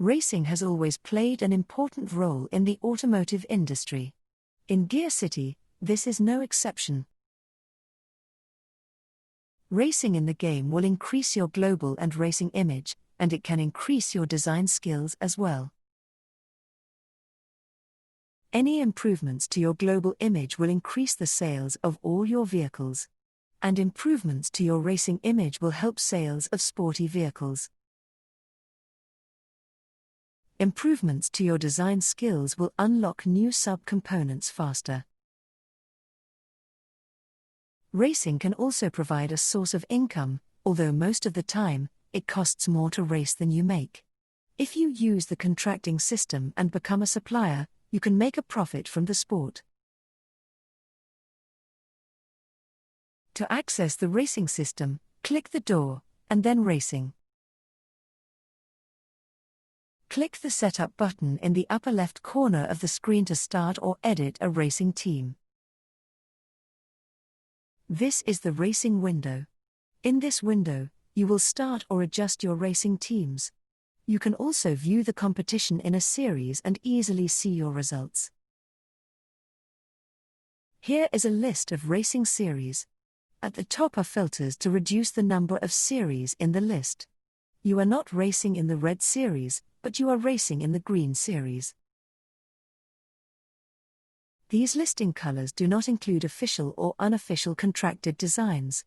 Racing has always played an important role in the automotive industry. In GearCity, this is no exception. Racing in the game will increase your global and racing image, and it can increase your design skills as well. Any improvements to your global image will increase the sales of all your vehicles. And improvements to your racing image will help sales of sporty vehicles. Improvements to your design skills will unlock new sub-components faster. Racing can also provide a source of income, although most of the time, it costs more to race than you make. If you use the contracting system and become a supplier, you can make a profit from the sport. To access the racing system, click the door, and then Racing. Click the Setup button in the upper left corner of the screen to start or edit a racing team. This is the racing window. In this window, you will start or adjust your racing teams. You can also view the competition in a series and easily see your results. Here is a list of racing series. At the top are filters to reduce the number of series in the list. You are not racing in the red series, but you are racing in the green series. These listing colors do not include official or unofficial contracted designs.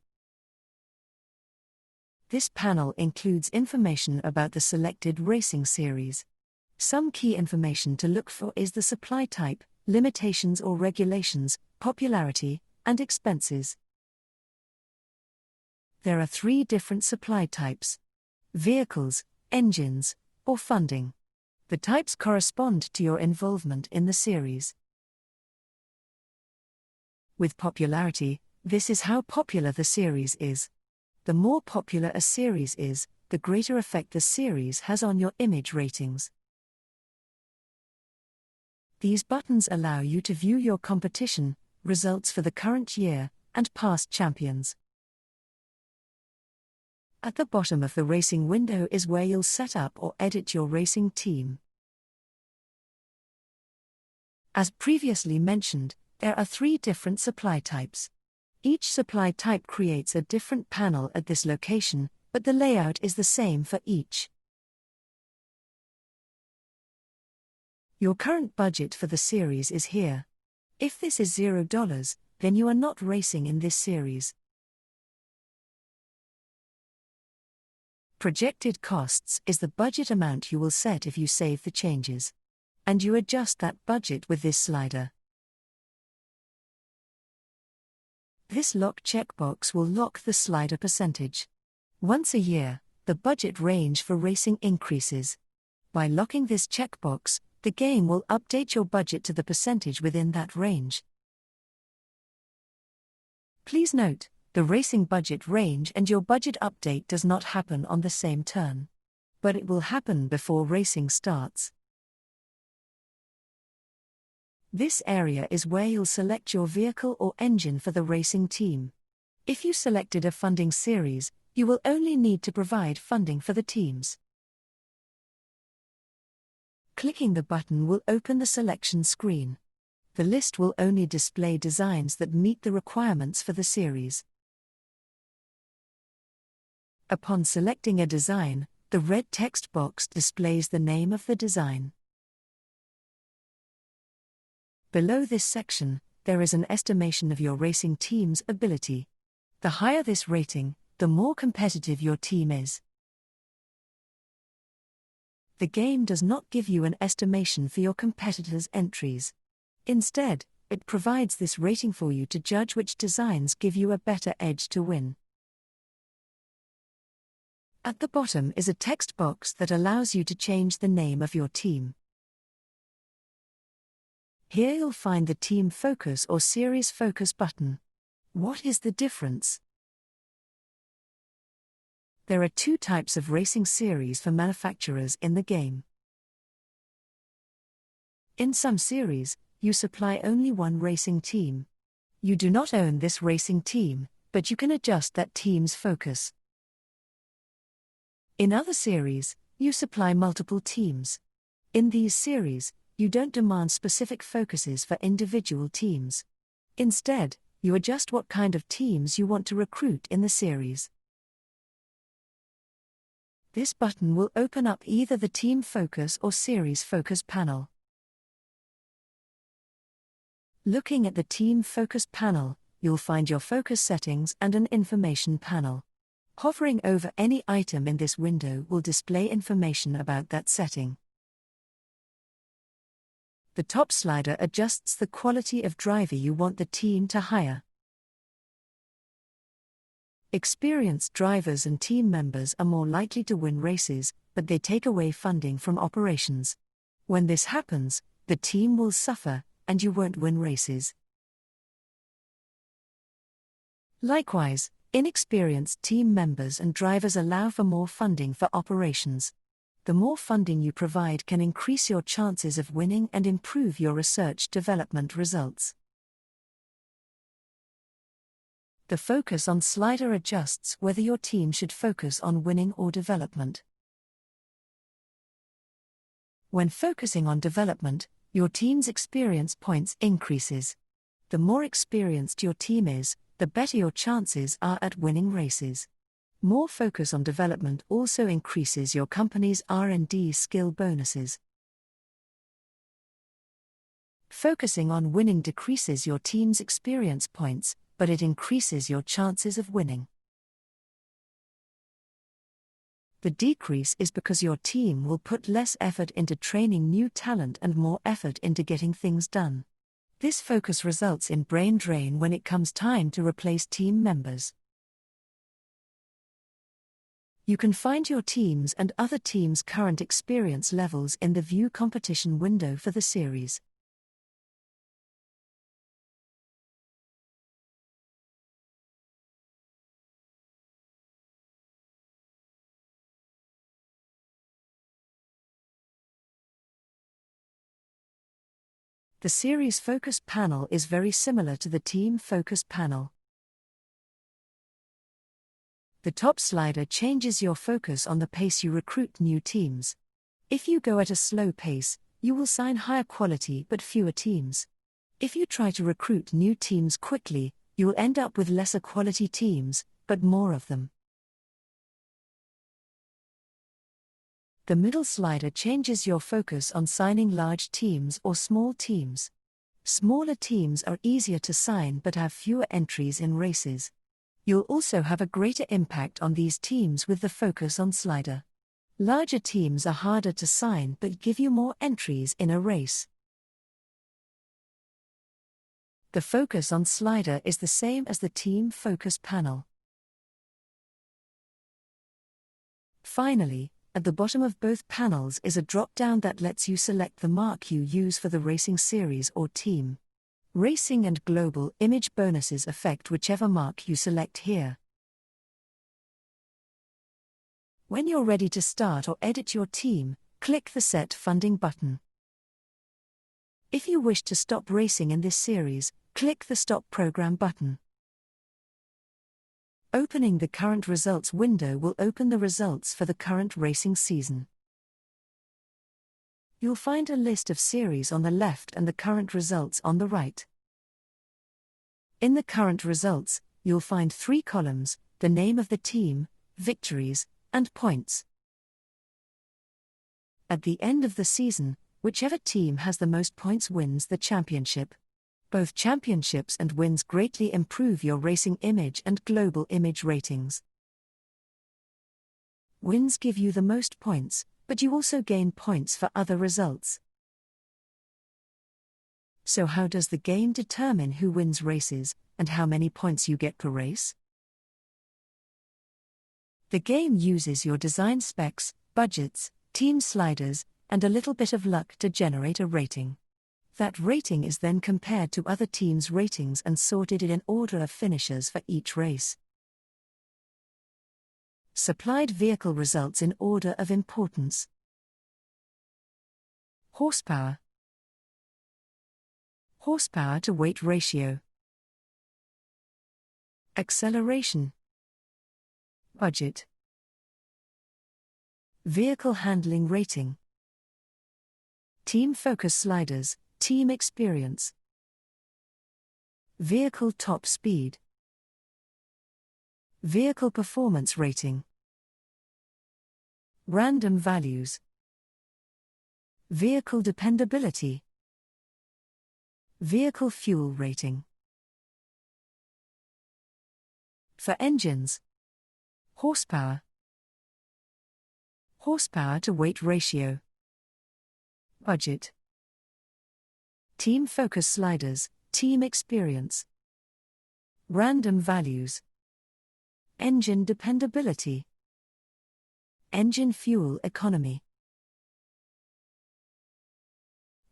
This panel includes information about the selected racing series. Some key information to look for is the supply type, limitations or regulations, popularity, and expenses. There are 3 different supply types: vehicles, engines, or funding. The types correspond to your involvement in the series. With popularity, this is how popular the series is. The more popular a series is, the greater effect the series has on your image ratings. These buttons allow you to view your competition, results for the current year, and past champions. At the bottom of the racing window is where you'll set up or edit your racing team. As previously mentioned, there are 3 different supply types. Each supply type creates a different panel at this location, but the layout is the same for each. Your current budget for the series is here. If this is $0, then you are not racing in this series. Projected costs is the budget amount you will set if you save the changes. And you adjust that budget with this slider. This lock checkbox will lock the slider percentage. Once a year, the budget range for racing increases. By locking this checkbox, the game will update your budget to the percentage within that range. Please note, the racing budget range and your budget update does not happen on the same turn. But it will happen before racing starts. This area is where you'll select your vehicle or engine for the racing team. If you selected a funding series, you will only need to provide funding for the teams. Clicking the button will open the selection screen. The list will only display designs that meet the requirements for the series. Upon selecting a design, the red text box displays the name of the design. Below this section, there is an estimation of your racing team's ability. The higher this rating, the more competitive your team is. The game does not give you an estimation for your competitors' entries. Instead, it provides this rating for you to judge which designs give you a better edge to win. At the bottom is a text box that allows you to change the name of your team. Here you'll find the Team Focus or Series Focus button. What is the difference? There are 2 types of racing series for manufacturers in the game. In some series, you supply only one racing team. You do not own this racing team, but you can adjust that team's focus. In other series, You supply multiple teams. In these series, you don't demand specific focuses for individual teams. Instead, you adjust what kind of teams you want to recruit in the series. This button will open up either the Team Focus or Series Focus panel. Looking at the Team Focus panel, you'll find your focus settings and an information panel. Hovering over any item in this window will display information about that setting. The top slider adjusts the quality of driver you want the team to hire. Experienced drivers and team members are more likely to win races, but they take away funding from operations. When this happens, the team will suffer, and you won't win races. Likewise, inexperienced team members and drivers allow for more funding for operations. The more funding you provide can increase your chances of winning and improve your research development results. The focus on slider adjusts whether your team should focus on winning or development. When focusing on development, your team's experience points increases. The more experienced your team is, the better your chances are at winning races. More focus on development also increases your company's R&D skill bonuses. Focusing on winning decreases your team's experience points, but it increases your chances of winning. The decrease is because your team will put less effort into training new talent and more effort into getting things done. This focus results in brain drain when it comes time to replace team members. You can find your team's and other teams' current experience levels in the View Competition window for the series. The Series Focus panel is very similar to the Team Focus panel. The top slider changes your focus on the pace you recruit new teams. If you go at a slow pace, you will sign higher quality but fewer teams. If you try to recruit new teams quickly, you will end up with lesser quality teams, but more of them. The middle slider changes your focus on signing large teams or small teams. Smaller teams are easier to sign but have fewer entries in races. You'll also have a greater impact on these teams with the focus on slider. Larger teams are harder to sign but give you more entries in a race. The focus on slider is the same as the Team Focus panel. Finally, at the bottom of both panels is a drop-down that lets you select the mark you use for the racing series or team. Racing and global image bonuses affect whichever mark you select here. When you're ready to start or edit your team, click the Set Funding button. If you wish to stop racing in this series, click the Stop Program button. Opening the Current Results window will open the results for the current racing season. You'll find a list of series on the left and the current results on the right. In the current results, you'll find 3 columns: the name of the team, victories, and points. At the end of the season, whichever team has the most points wins the championship. Both championships and wins greatly improve your racing image and global image ratings. Wins give you the most points, but you also gain points for other results. So how does the game determine who wins races, and how many points you get per race? The game uses your design specs, budgets, team sliders, and a little bit of luck to generate a rating. That rating is then compared to other teams' ratings and sorted in an order of finishers for each race. Supplied vehicle results in order of importance. Horsepower. Horsepower to weight ratio. Acceleration. Budget. Vehicle handling rating. Team focus sliders, team experience. Vehicle top speed. Vehicle performance rating. Random values. Vehicle dependability. Vehicle fuel rating. For engines: horsepower. Horsepower to weight ratio. Budget. Team focus sliders, team experience. Random values. Engine dependability. Engine fuel economy.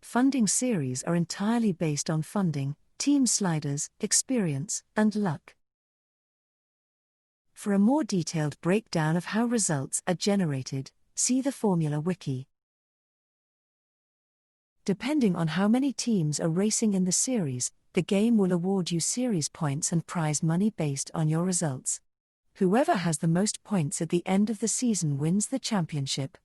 Funding series are entirely based on funding, team sliders, experience, and luck. For a more detailed breakdown of how results are generated, see the Formula Wiki. Depending on how many teams are racing in the series, the game will award you series points and prize money based on your results. Whoever has the most points at the end of the season wins the championship.